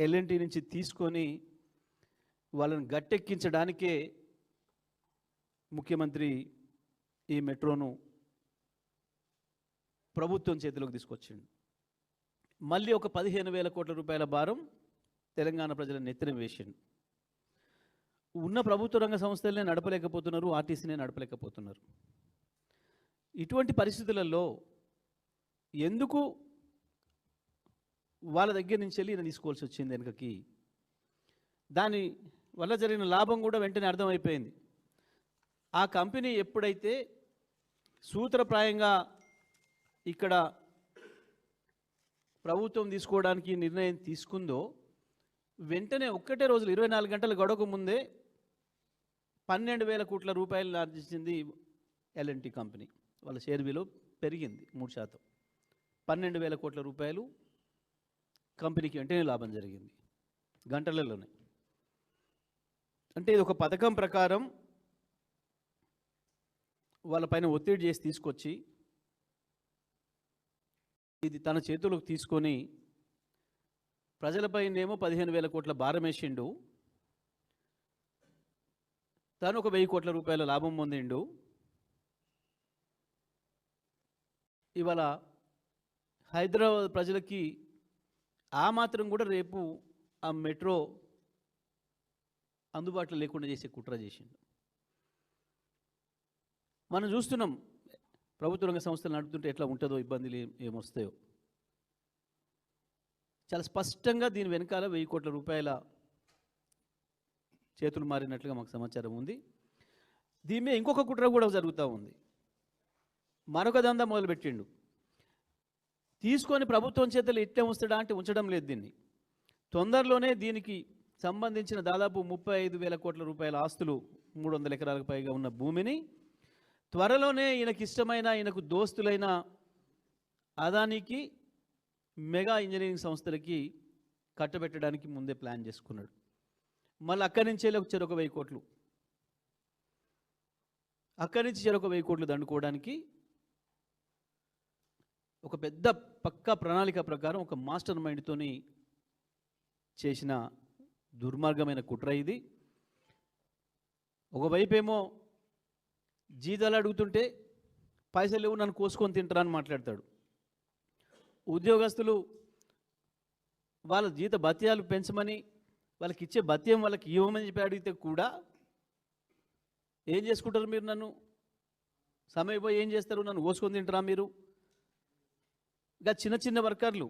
L&T నుంచి తీసుకొని వాళ్ళని గట్టెక్కించడానికే ముఖ్యమంత్రి ఈ మెట్రోను ప్రభుత్వం చేతిలోకి తీసుకొచ్చిండు. మళ్ళీ ఒక 15,000 కోట్ల రూపాయల భారం తెలంగాణ ప్రజల నెత్తిన వేసిండు. ఉన్న ప్రభుత్వ రంగ సంస్థలనే నడపలేకపోతున్నారు, ఆర్టీసీనే నడపలేకపోతున్నారు. ఇటువంటి పరిస్థితులలో ఎందుకు వాళ్ళ దగ్గర నుంచి వెళ్ళి ఈయన తీసుకోవాల్సి వచ్చింది వెనుకకి? దాని వల్ల జరిగిన లాభం కూడా వెంటనే అర్థమైపోయింది. ఆ కంపెనీ ఎప్పుడైతే సూత్రప్రాయంగా ఇక్కడ ప్రభుత్వం తీసుకోవడానికి నిర్ణయం తీసుకుందో వెంటనే ఒక్కటే రోజులు 24 గంటల గడవక ముందే 12,000 కోట్ల రూపాయలు ఆర్జించింది ఎల్ఎన్టీ కంపెనీ. వాళ్ళ షేర్ విలువ పెరిగింది 3%. 12,000 కోట్ల రూపాయలు కంపెనీకి వెంటనే లాభం జరిగింది గంటలలోనే. అంటే ఇది ఒక పథకం ప్రకారం వాళ్ళపైన ఒత్తిడి చేసి తీసుకొచ్చి ఇది తన చేతులకు తీసుకొని ప్రజలపైనేమో 15,000 కోట్ల భారం వేసిండు, తను ఒక 1,000 కోట్ల రూపాయల లాభం పొందిండు. ఇవాళ హైదరాబాద్ ప్రజలకి ఆ మాత్రం కూడా రేపు ఆ మెట్రో అందుబాటులో లేకుండా చేసే కుట్ర చేసిండు. మనం చూస్తున్నాం ప్రభుత్వ రంగ సంస్థలు నడుపుతుంటే ఎట్లా ఉంటుందో, ఇబ్బందులు ఏమొస్తాయో. చాలా స్పష్టంగా దీని వెనకాల 1,000 కోట్ల రూపాయల చేతులు మారినట్లుగా మాకు సమాచారం ఉంది. దీని మీద ఇంకొక కుట్ర కూడా జరుగుతూ ఉంది. మరొక దందా మొదలుపెట్టిండు. తీసుకొని ప్రభుత్వం చేతులు ఇట్టే ఉంచడా అంటే ఉంచడం లేదు. దీన్ని తొందరలోనే దీనికి సంబంధించిన దాదాపు 35,000 కోట్ల రూపాయల ఆస్తులు, 300 ఎకరాలకు పైగా ఉన్న భూమిని త్వరలోనే ఈయనకి ఇష్టమైన, ఈయనకు దోస్తులైన అదానికి, మెగా ఇంజనీరింగ్ సంస్థలకి కట్టబెట్టడానికి ముందే ప్లాన్ చేసుకున్నాడు. మళ్ళీ అక్కడి నుంచే చెరొక 1,000 కోట్లు, అక్కడి నుంచి చెరొక 1,000 కోట్లు దండుకోవడానికి ఒక పెద్ద పక్కా ప్రణాళిక ప్రకారం ఒక మాస్టర్ మైండ్తోని చేసిన దుర్మార్గమైన కుట్ర ఇది. ఒకవైపేమో జీతాలు అడుగుతుంటే పైసలు లేవు, నన్ను కోసుకొని తింటారా అని మాట్లాడతాడు. ఉద్యోగస్తులు వాళ్ళ జీత భత్యాలు పెంచమని, వాళ్ళకి ఇచ్చే భత్యం వాళ్ళకి ఇవ్వమని చెప్పి అడిగితే కూడా ఏం చేసుకుంటారు మీరు? నన్ను సమయం పోయి ఏం చేస్తారు? నన్ను కోసుకొని తింటారా మీరు? ఇంకా చిన్న చిన్న వర్కర్లు